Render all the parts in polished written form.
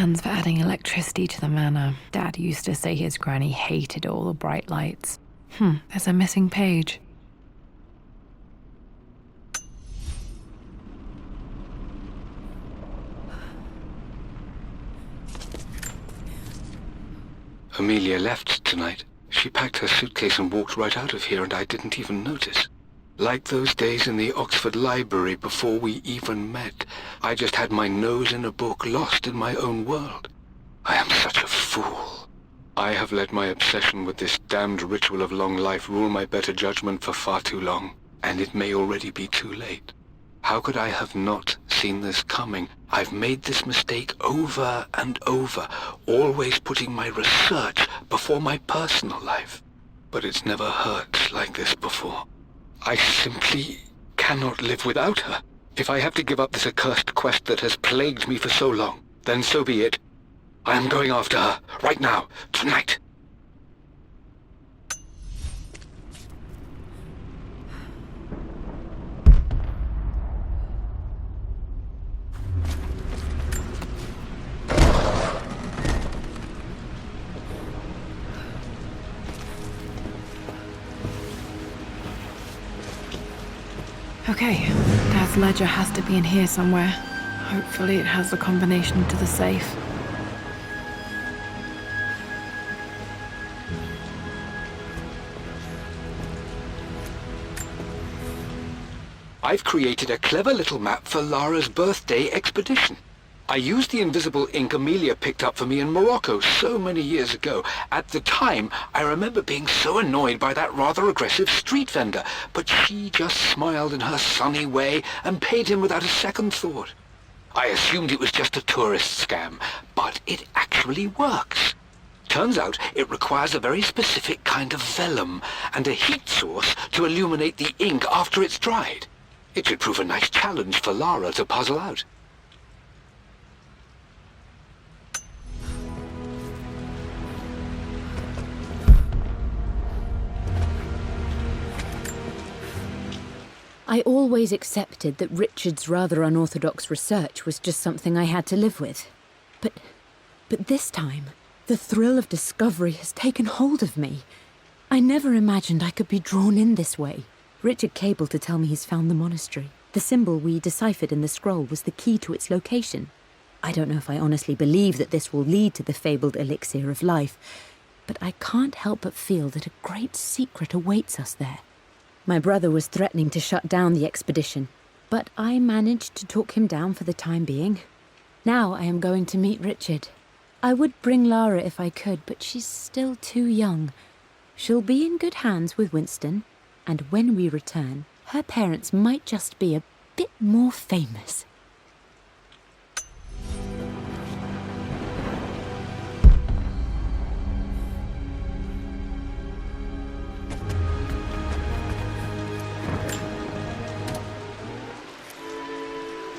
Plans for adding electricity to the manor. Dad used to say his granny hated all the bright lights. There's a missing page. Amelia left tonight. She packed her suitcase and walked right out of here, and I didn't even notice. Like those days in the Oxford Library before we even met. I just had my nose in a book, lost in my own world. I am such a fool. I have let my obsession with this damned ritual of long life rule my better judgment for far too long, and it may already be too late. How could I have not seen this coming? I've made this mistake over and over, always putting my research before my personal life. But it's never hurt like this before. I simply cannot live without her. If I have to give up this accursed quest that has plagued me for so long, then so be it. I am going after her, right now, tonight. Okay, Dad's ledger has to be in here somewhere. Hopefully it has the combination to the safe. I've created a clever little map for Lara's birthday expedition. I used the invisible ink Amelia picked up for me in Morocco so many years ago. At the time, I remember being so annoyed by that rather aggressive street vendor, but she just smiled in her sunny way and paid him without a second thought. I assumed it was just a tourist scam, but it actually works. Turns out it requires a very specific kind of vellum and a heat source to illuminate the ink after it's dried. It should prove a nice challenge for Lara to puzzle out. I always accepted that Richard's rather unorthodox research was just something I had to live with. But this time, the thrill of discovery has taken hold of me. I never imagined I could be drawn in this way. Richard cabled to tell me he's found the monastery. The symbol we deciphered in the scroll was the key to its location. I don't know if I honestly believe that this will lead to the fabled elixir of life, but I can't help but feel that a great secret awaits us there. My brother was threatening to shut down the expedition, but I managed to talk him down for the time being. Now I am going to meet Richard. I would bring Lara if I could, but she's still too young. She'll be in good hands with Winston, and when we return, her parents might just be a bit more famous.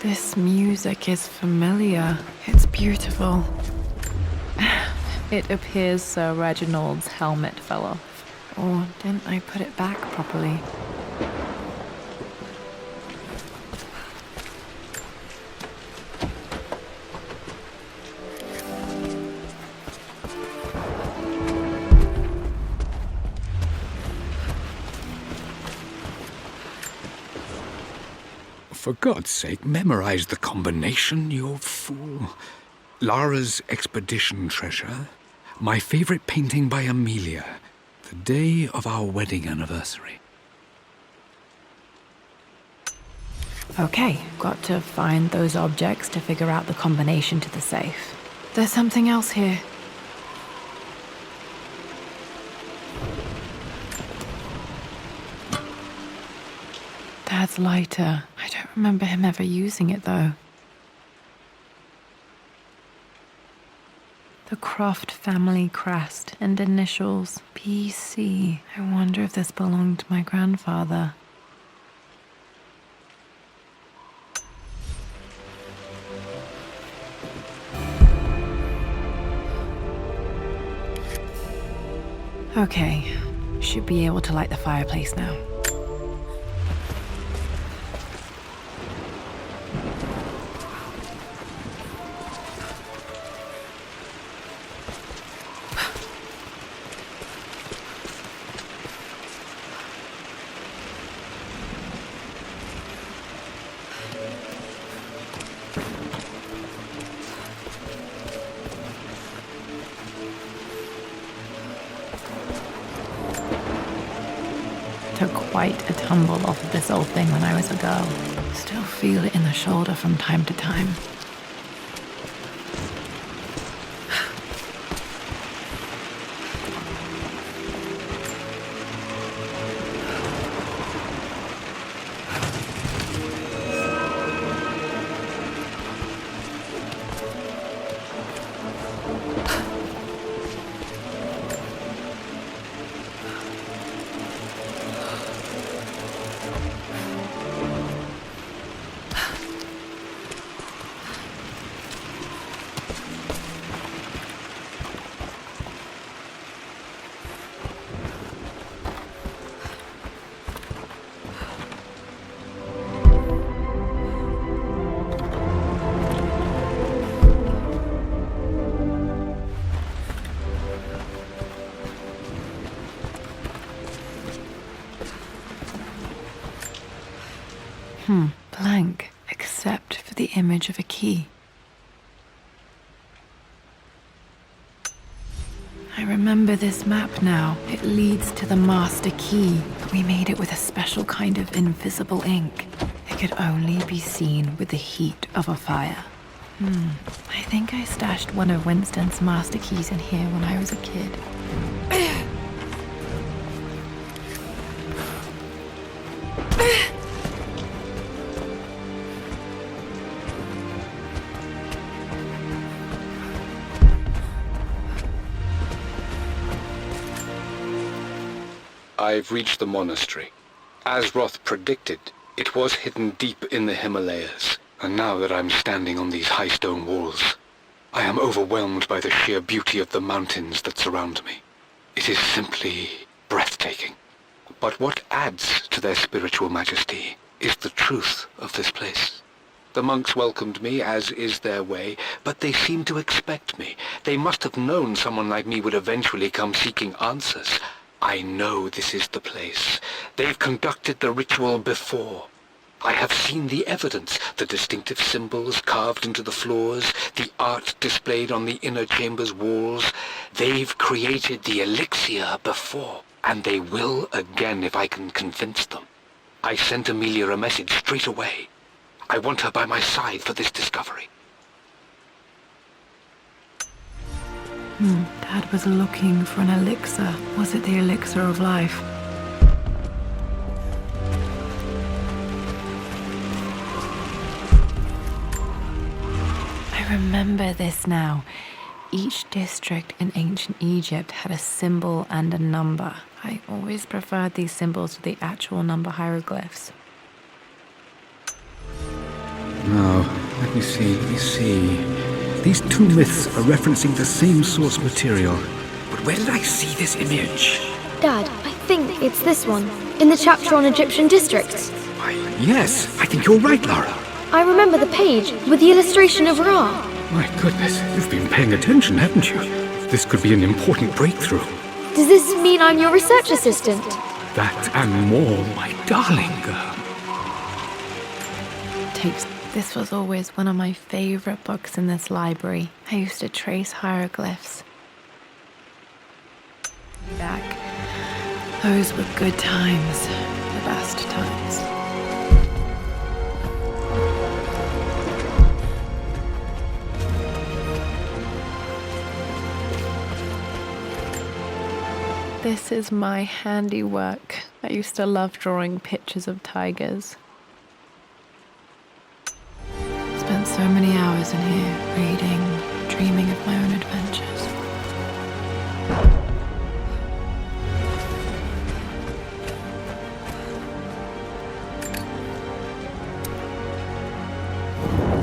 This music is familiar. It's beautiful. It appears Sir Reginald's helmet fell off. Or didn't I put it back properly? For God's sake, memorize the combination, you fool. Lara's expedition treasure, my favorite painting by Amelia, the day of our wedding anniversary. Okay, got to find those objects to figure out the combination to the safe. There's something else here. Dad's lighter. I don't remember him ever using it, though. The Croft family crest and initials PC. I wonder if this belonged to my grandfather. Okay, should be able to light the fireplace now. Took quite a tumble off of this old thing when I was a girl. Still feel it in the shoulder from time to time. Blank, except for the image of a key. I remember this map now. It leads to the master key. We made it with a special kind of invisible ink. It could only be seen with the heat of a fire. I think I stashed one of Winston's master keys in here when I was a kid. I've reached the monastery. As Roth predicted, it was hidden deep in the Himalayas, and now that I'm standing on these high stone walls, I am overwhelmed by the sheer beauty of the mountains that surround me. It is simply breathtaking. But what adds to their spiritual majesty is the truth of this place. The monks welcomed me, as is their way, but they seemed to expect me. They must have known someone like me would eventually come seeking answers. I know this is the place. They've conducted the ritual before. I have seen the evidence, the distinctive symbols carved into the floors, the art displayed on the inner chamber's walls. They've created the elixir before, and they will again if I can convince them. I sent Amelia a message straight away. I want her by my side for this discovery. Dad was looking for an elixir. Was it the elixir of life? I remember this now. Each district in ancient Egypt had a symbol and a number. I always preferred these symbols to the actual number hieroglyphs. Now, let me see. These two myths are referencing the same source material. But where did I see this image? Dad, I think it's this one, in the chapter on Egyptian districts. Why, yes, I think you're right, Lara. I remember the page with the illustration of Ra. My goodness, you've been paying attention, haven't you? This could be an important breakthrough. Does this mean I'm your research assistant? That and more, my darling girl. This was always one of my favorite books in this library. I used to trace hieroglyphs. Back. Those were good times. The best times. This is my handiwork. I used to love drawing pictures of tigers. Spent so many hours in here, reading, dreaming of my own adventures.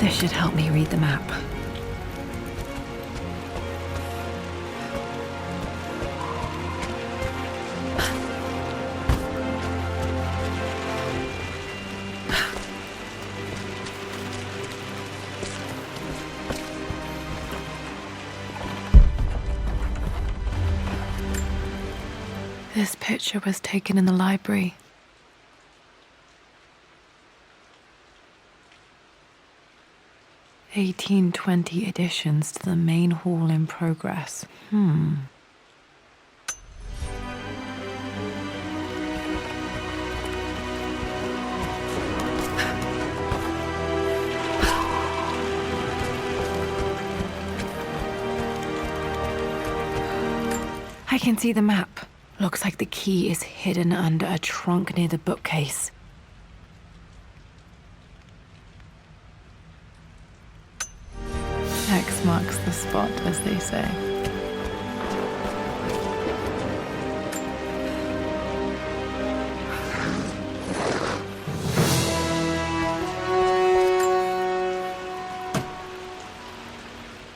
This should help me read the map. This picture was taken in the library. (1820) additions to the main hall in progress. I can see the map. Looks like the key is hidden under a trunk near the bookcase. X marks the spot, as they say.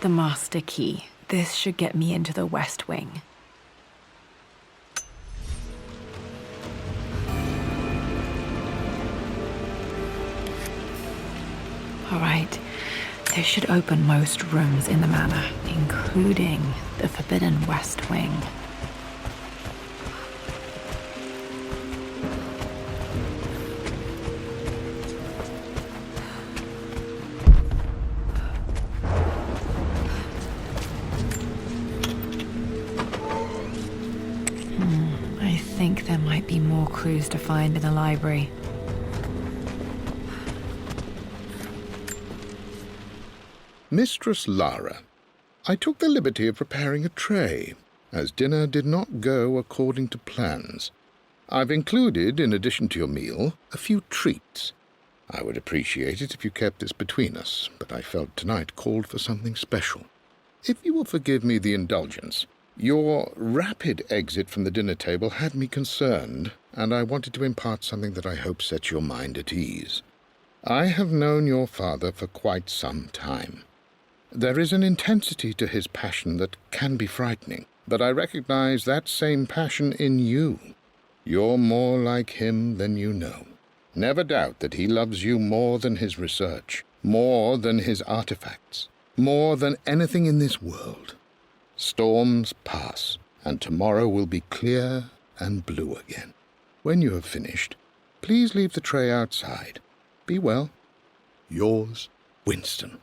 The master key. This should get me into the West Wing. All right. This should open most rooms in the manor, including the forbidden West Wing. I think there might be more clues to find in the library. Mistress Lara, I took the liberty of preparing a tray, as dinner did not go according to plans. I've included, in addition to your meal, a few treats. I would appreciate it if you kept this between us, but I felt tonight called for something special. If you will forgive me the indulgence, your rapid exit from the dinner table had me concerned, and I wanted to impart something that I hope sets your mind at ease. I have known your father for quite some time. There is an intensity to his passion that can be frightening, but I recognize that same passion in you. You're more like him than you know. Never doubt that he loves you more than his research, more than his artifacts, more than anything in this world. Storms pass, and tomorrow will be clear and blue again. When you have finished, please leave the tray outside. Be well. Yours, Winston.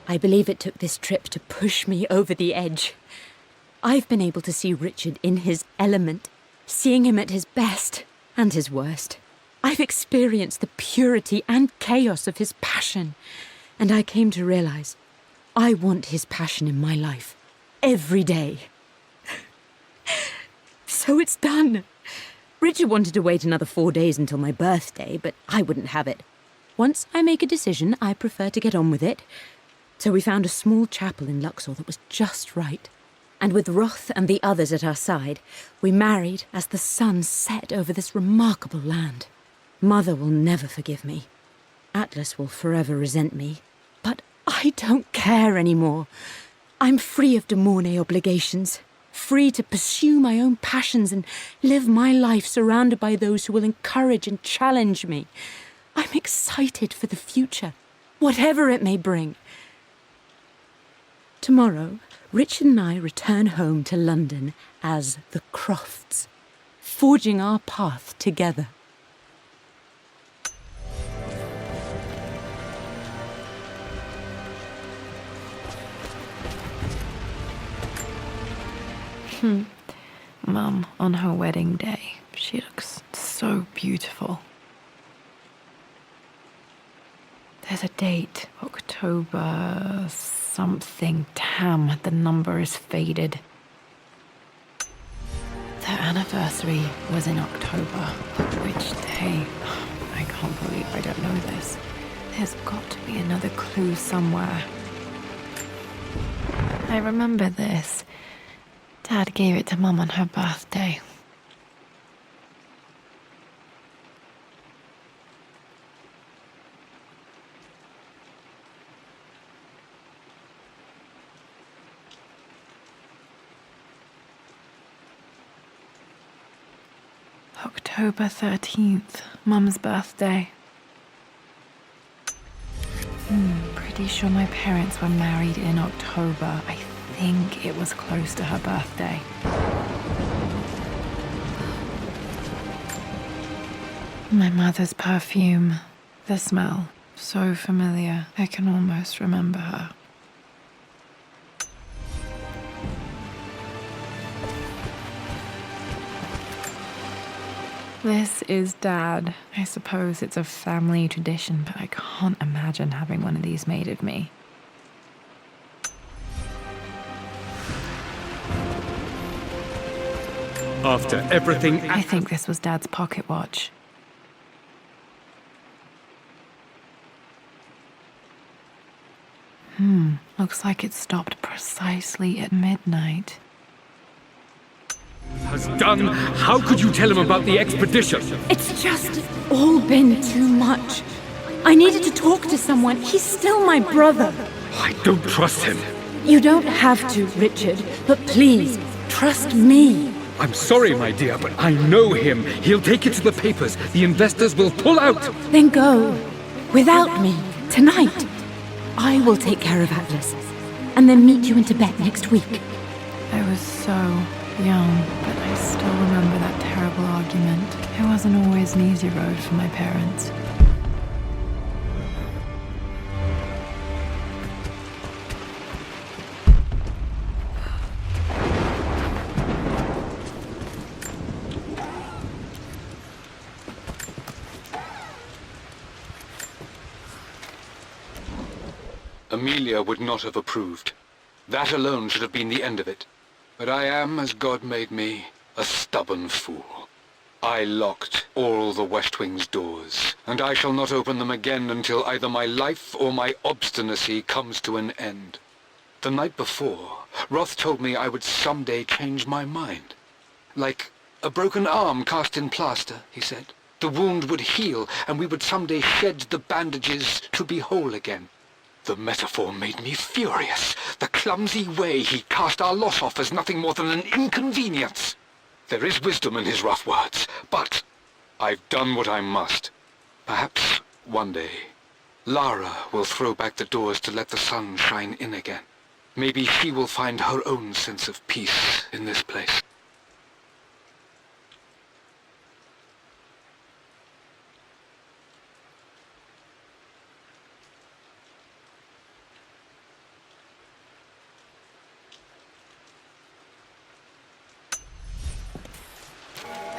I believe it took this trip to push me over the edge. I've been able to see Richard in his element, seeing him at his best and his worst. I've experienced the purity and chaos of his passion, and I came to realize I want his passion in my life every day. So it's done. Richard wanted to wait another 4 days until my birthday, but I wouldn't have it. Once I make a decision, I prefer to get on with it. So we found a small chapel in Luxor that was just right. And with Roth and the others at our side, we married as the sun set over this remarkable land. Mother will never forgive me. Atlas will forever resent me. But I don't care anymore. I'm free of de Mornay obligations, free to pursue my own passions and live my life surrounded by those who will encourage and challenge me. I'm excited for the future, whatever it may bring. Tomorrow, Richard and I return home to London as the Crofts, forging our path together. Mum, on her wedding day, she looks so beautiful. There's a date, October something. Damn, the number is faded. Their anniversary was in October. But which day? I can't believe I don't know this. There's got to be another clue somewhere. I remember this. Dad gave it to Mum on her birthday. October 13th, Mum's birthday. Pretty sure my parents were married in October. I think it was close to her birthday. My mother's perfume. The smell. So familiar. I can almost remember her. This is Dad. I suppose it's a family tradition, but I can't imagine having one of these made of me. After everything... I think this was Dad's pocket watch. Looks like it stopped precisely at midnight. has done. How could you tell him about the expedition? It's just all been too much. I needed to talk to someone. He's still my brother. I don't trust him. You don't have to, Richard, but please, trust me. I'm sorry, my dear, but I know him. He'll take it to the papers. The investors will pull out. Then go. Without me. Tonight. I will take care of Atlas. And then meet you in Tibet next week. I was so young, but I still remember that terrible argument. It wasn't always an easy road for my parents. Amelia would not have approved. That alone should have been the end of it. But I am, as God made me, a stubborn fool. I locked all the West Wing's doors, and I shall not open them again until either my life or my obstinacy comes to an end. The night before, Roth told me I would someday change my mind. Like a broken arm cast in plaster, he said. The wound would heal, and we would someday shed the bandages to be whole again. The metaphor made me furious. The clumsy way he cast our loss off as nothing more than an inconvenience. There is wisdom in his rough words, but I've done what I must. Perhaps one day, Lara will throw back the doors to let the sun shine in again. Maybe she will find her own sense of peace in this place.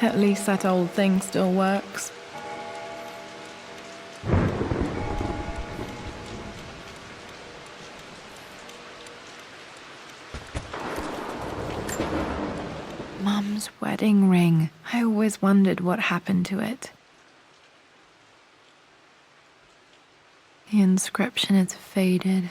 At least that old thing still works. Mum's wedding ring. I always wondered what happened to it. The inscription is faded.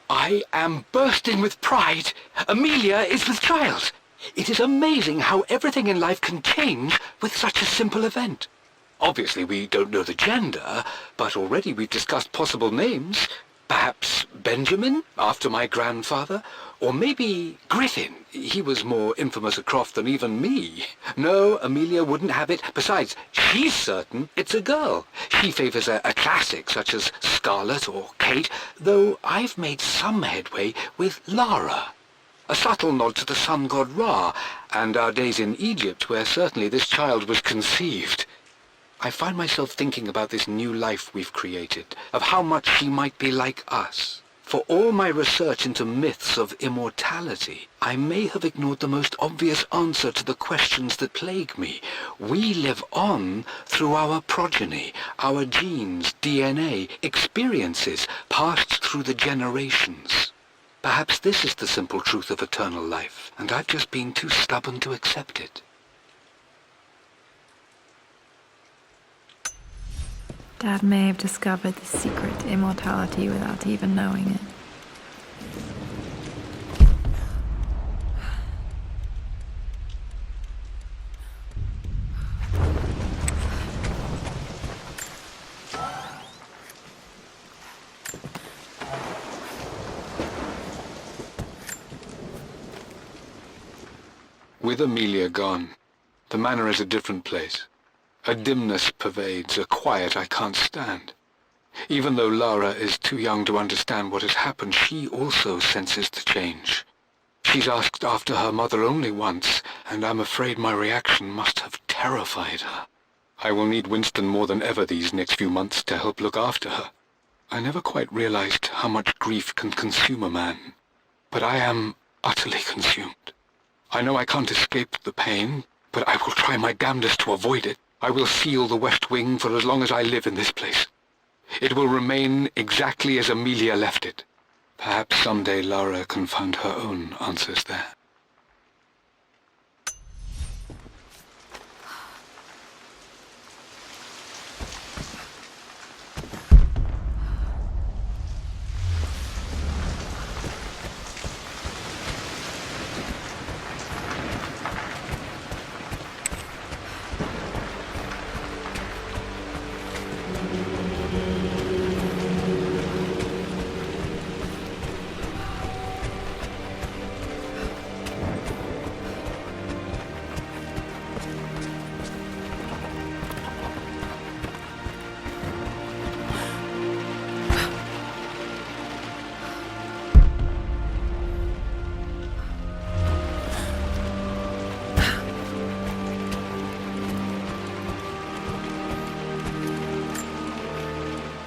I am bursting with pride. Amelia is with child. It is amazing how everything in life can change with such a simple event. Obviously, we don't know the gender, but already we've discussed possible names. Perhaps Benjamin, after my grandfather, or maybe Griffin. He was more infamous a Croft than even me. No, Amelia wouldn't have it. Besides, she's certain it's a girl. She favours a classic such as Scarlet or Kate, though I've made some headway with Lara. A subtle nod to the sun god Ra, and our days in Egypt, where certainly this child was conceived. I find myself thinking about this new life we've created, of how much she might be like us. For all my research into myths of immortality, I may have ignored the most obvious answer to the questions that plague me. We live on through our progeny, our genes, DNA, experiences passed through the generations. Perhaps this is the simple truth of eternal life, and I've just been too stubborn to accept it. Dad may have discovered the secret to immortality without even knowing it. With Amelia gone, the manor is a different place. A dimness pervades, a quiet I can't stand. Even though Lara is too young to understand what has happened, she also senses the change. She's asked after her mother only once, and I'm afraid my reaction must have terrified her. I will need Winston more than ever these next few months to help look after her. I never quite realized how much grief can consume a man, but I am utterly consumed. I know I can't escape the pain, but I will try my damnedest to avoid it. I will seal the West Wing for as long as I live in this place. It will remain exactly as Amelia left it. Perhaps someday Lara can find her own answers there.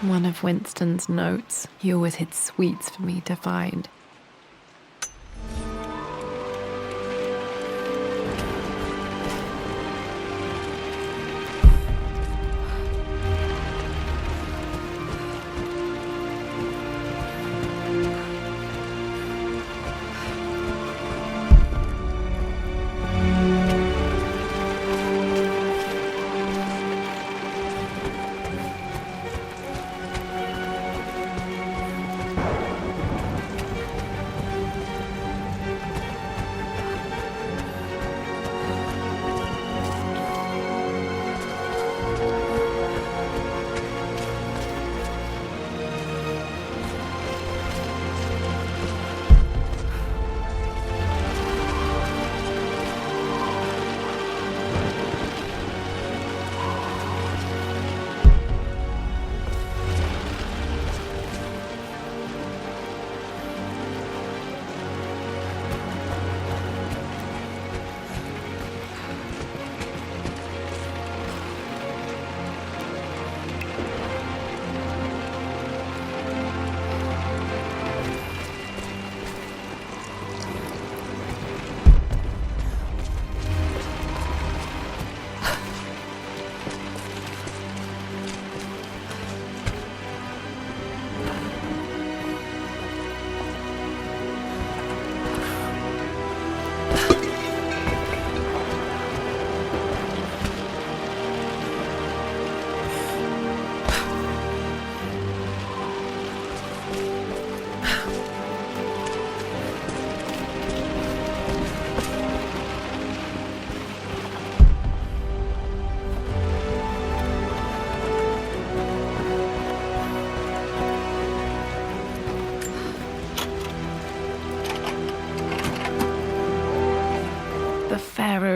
One of Winston's notes. He always hid sweets for me to find.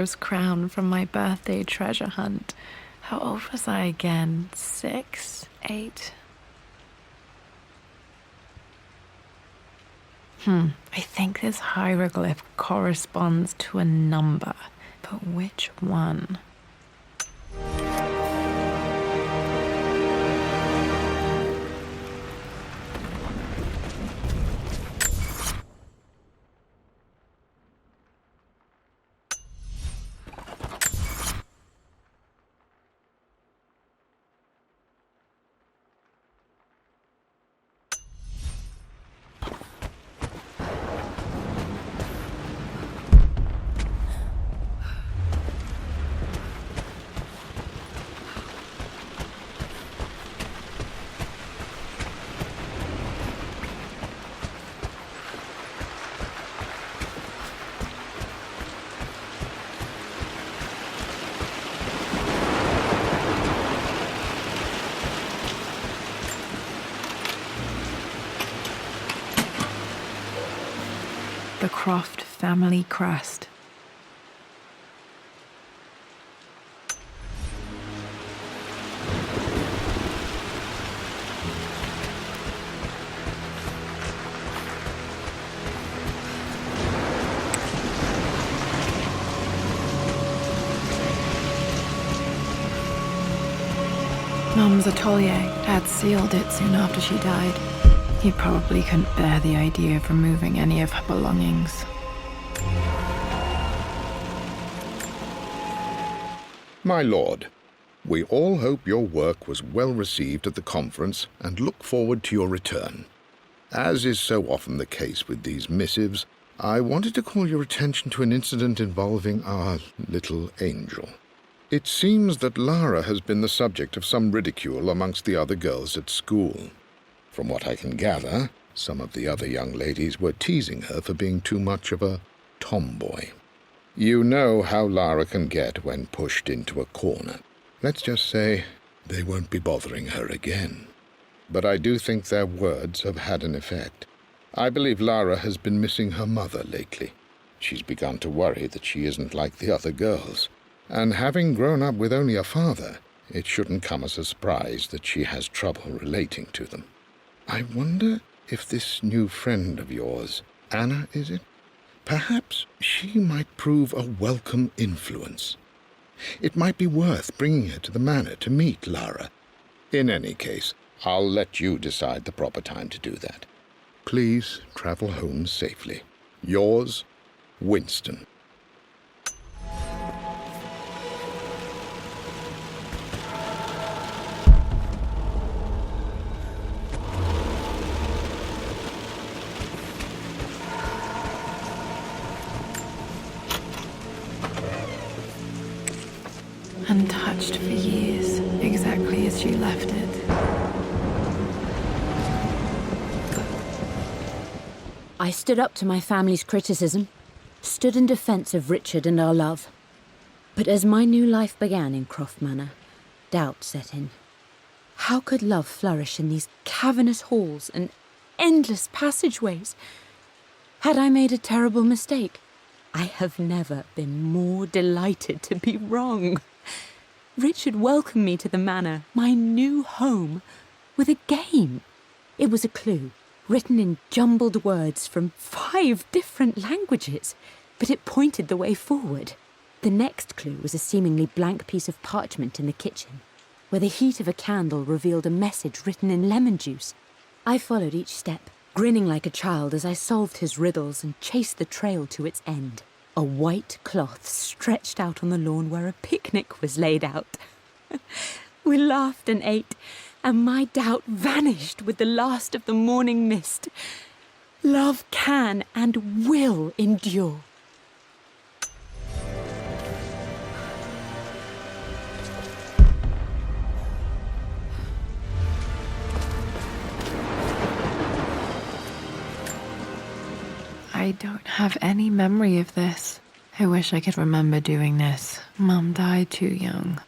hero's crown from my birthday treasure hunt. How old was I again? 6? 8? I think this hieroglyph corresponds to a number, but which one? The Croft family crest. Mum's atelier had sealed it soon after she died. He probably couldn't bear the idea of removing any of her belongings. My lord, we all hope your work was well received at the conference and look forward to your return. As is so often the case with these missives, I wanted to call your attention to an incident involving our little angel. It seems that Lara has been the subject of some ridicule amongst the other girls at school. From what I can gather, some of the other young ladies were teasing her for being too much of a tomboy. You know how Lara can get when pushed into a corner. Let's just say they won't be bothering her again. But I do think their words have had an effect. I believe Lara has been missing her mother lately. She's begun to worry that she isn't like the other girls. And having grown up with only a father, it shouldn't come as a surprise that she has trouble relating to them. I wonder if this new friend of yours, Anna, is it? Perhaps she might prove a welcome influence. It might be worth bringing her to the manor to meet Lara. In any case, I'll let you decide the proper time to do that. Please travel home safely. Yours, Winston. Untouched for years, exactly as she left it. I stood up to my family's criticism, stood in defense of Richard and our love. But as my new life began in Croft Manor, doubt set in. How could love flourish in these cavernous halls and endless passageways? Had I made a terrible mistake? I have never been more delighted to be wrong. Richard welcomed me to the manor, my new home, with a game. It was a clue, written in jumbled words from 5 different languages, but it pointed the way forward. The next clue was a seemingly blank piece of parchment in the kitchen, where the heat of a candle revealed a message written in lemon juice. I followed each step, grinning like a child as I solved his riddles and chased the trail to its end. A white cloth stretched out on the lawn where a picnic was laid out. We laughed and ate, and my doubt vanished with the last of the morning mist. Love can and will endure. I don't have any memory of this. I wish I could remember doing this. Mum died too young.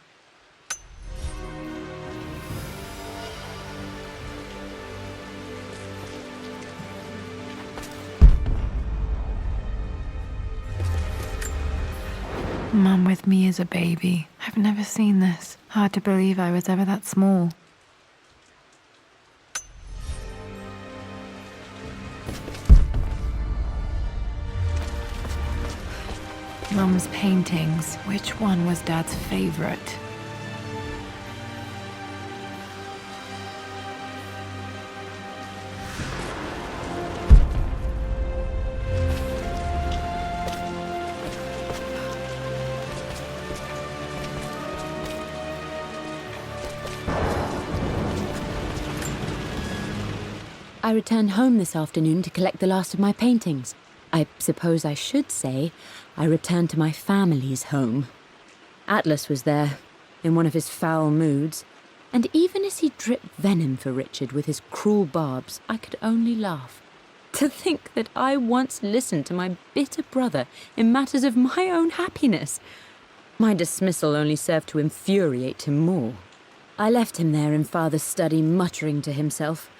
Mum with me as a baby. I've never seen this. Hard to believe I was ever that small. Mum's paintings. Which one was Dad's favorite? I returned home this afternoon to collect the last of my paintings. I suppose I should say I returned to my family's home. Atlas was there, in one of his foul moods, and even as he dripped venom for Richard with his cruel barbs, I could only laugh. To think that I once listened to my bitter brother in matters of my own happiness. My dismissal only served to infuriate him more. I left him there in Father's study, muttering to himself.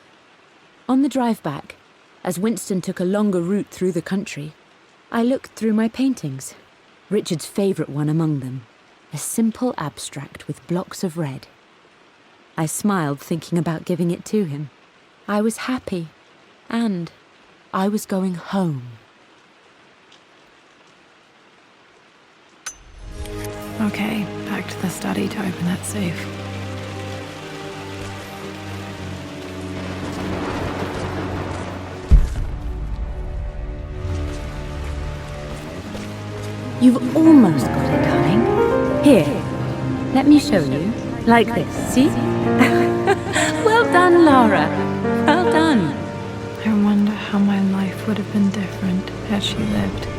On the drive back, as Winston took a longer route through the country, I looked through my paintings, Richard's favourite one among them, a simple abstract with blocks of red. I smiled, thinking about giving it to him. I was happy, and I was going home. Okay, back to the study to open that safe. You've almost got it, darling. Here, let me show you. Like this, see? Well done, Lara. Well done. I wonder how my life would have been different had she lived.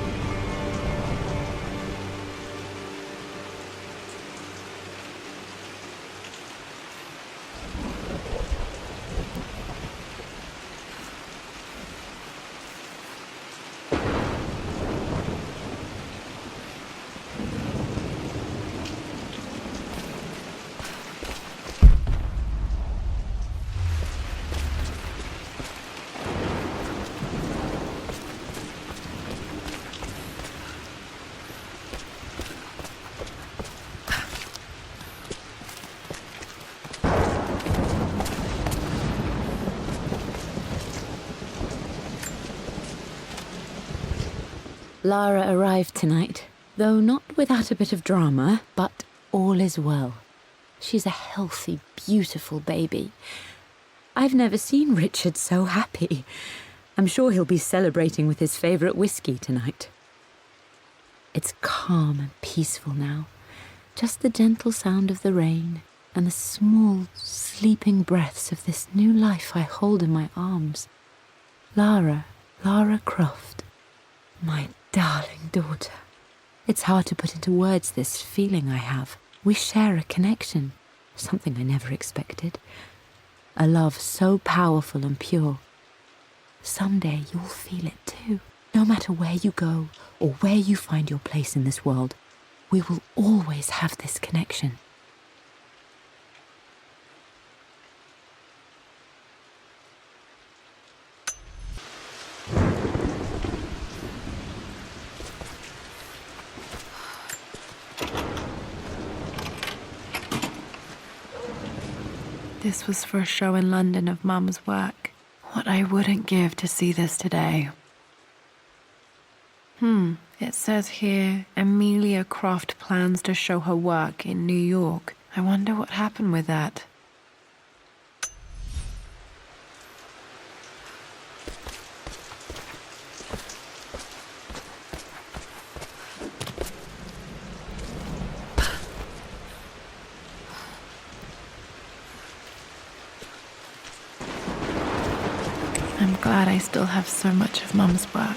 Lara arrived tonight, though not without a bit of drama, but all is well. She's a healthy, beautiful baby. I've never seen Richard so happy. I'm sure he'll be celebrating with his favourite whiskey tonight. It's calm and peaceful now, just the gentle sound of the rain and the small, sleeping breaths of this new life I hold in my arms. Lara Croft, my darling daughter. It's hard to put into words this feeling I have. We share a connection, something I never expected. A love so powerful and pure. Someday you'll feel it too. No matter where you go or where you find your place in this world, we will always have this connection. This was for a show in London of Mum's work. What I wouldn't give to see this today. It says here, Amelia Croft plans to show her work in New York. I wonder what happened with that. I'm glad I still have so much of Mum's work.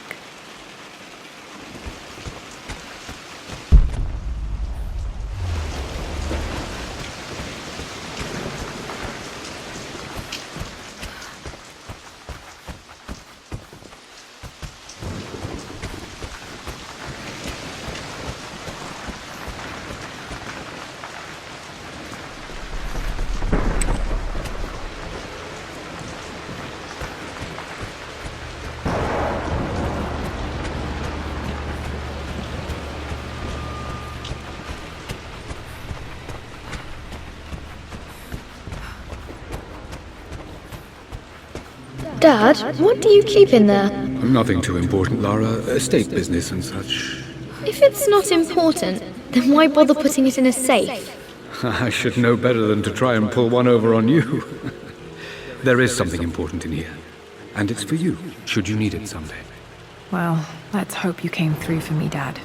Dad, what do you keep in there? Nothing too important, Lara. Estate business and such. If it's not important, then why bother putting it in a safe? I should know better than to try and pull one over on you. There is something important in here. And it's for you, should you need it someday. Well, let's hope you came through for me, Dad.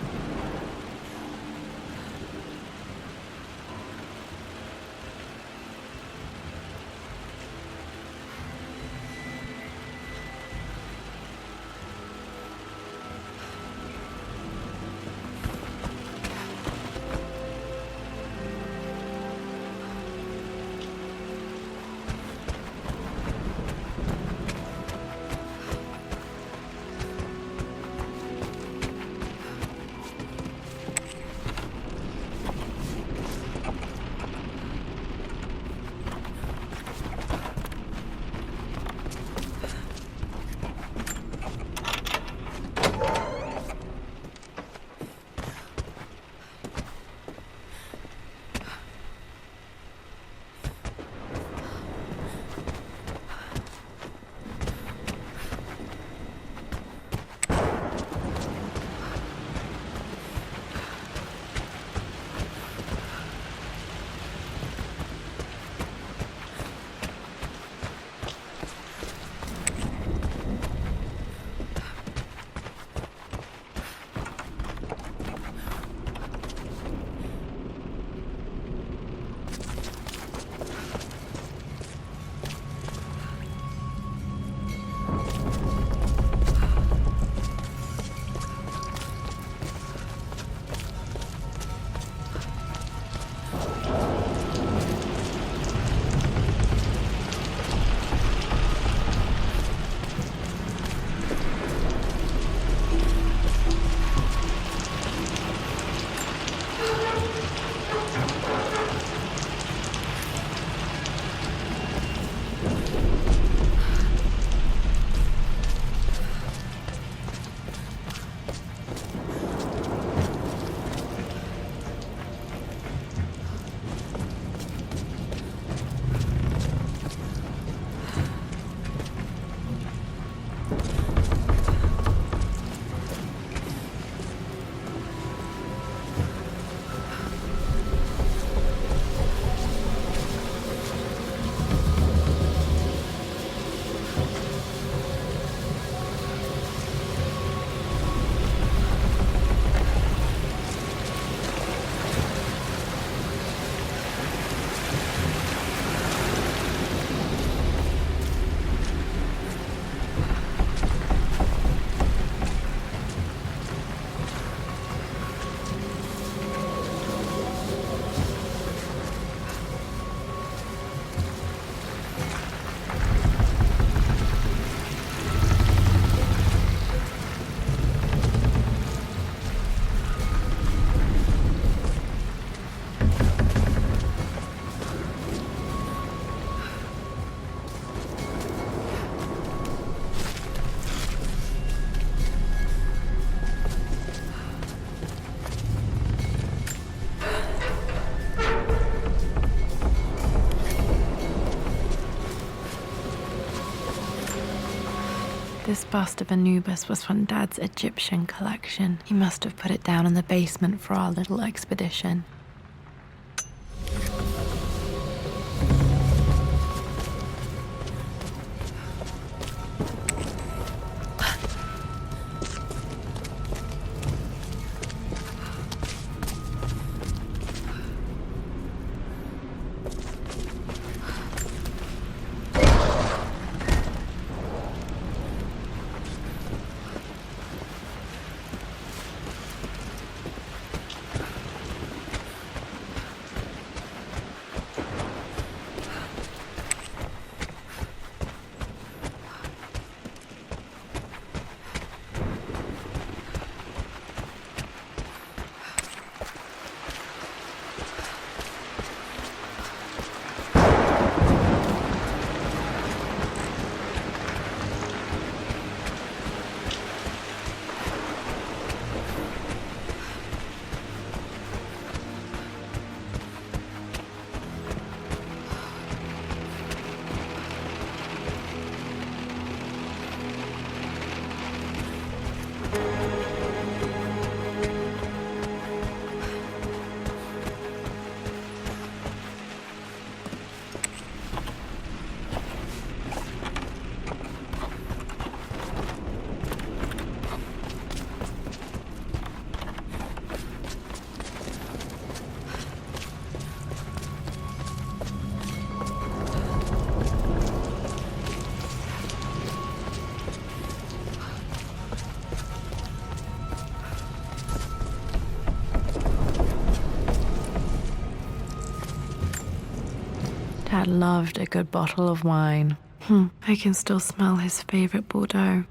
This bust of Anubis was from Dad's Egyptian collection. He must have put it down in the basement for our little expedition. dad loved a good bottle of wine. I can still smell his favorite Bordeaux.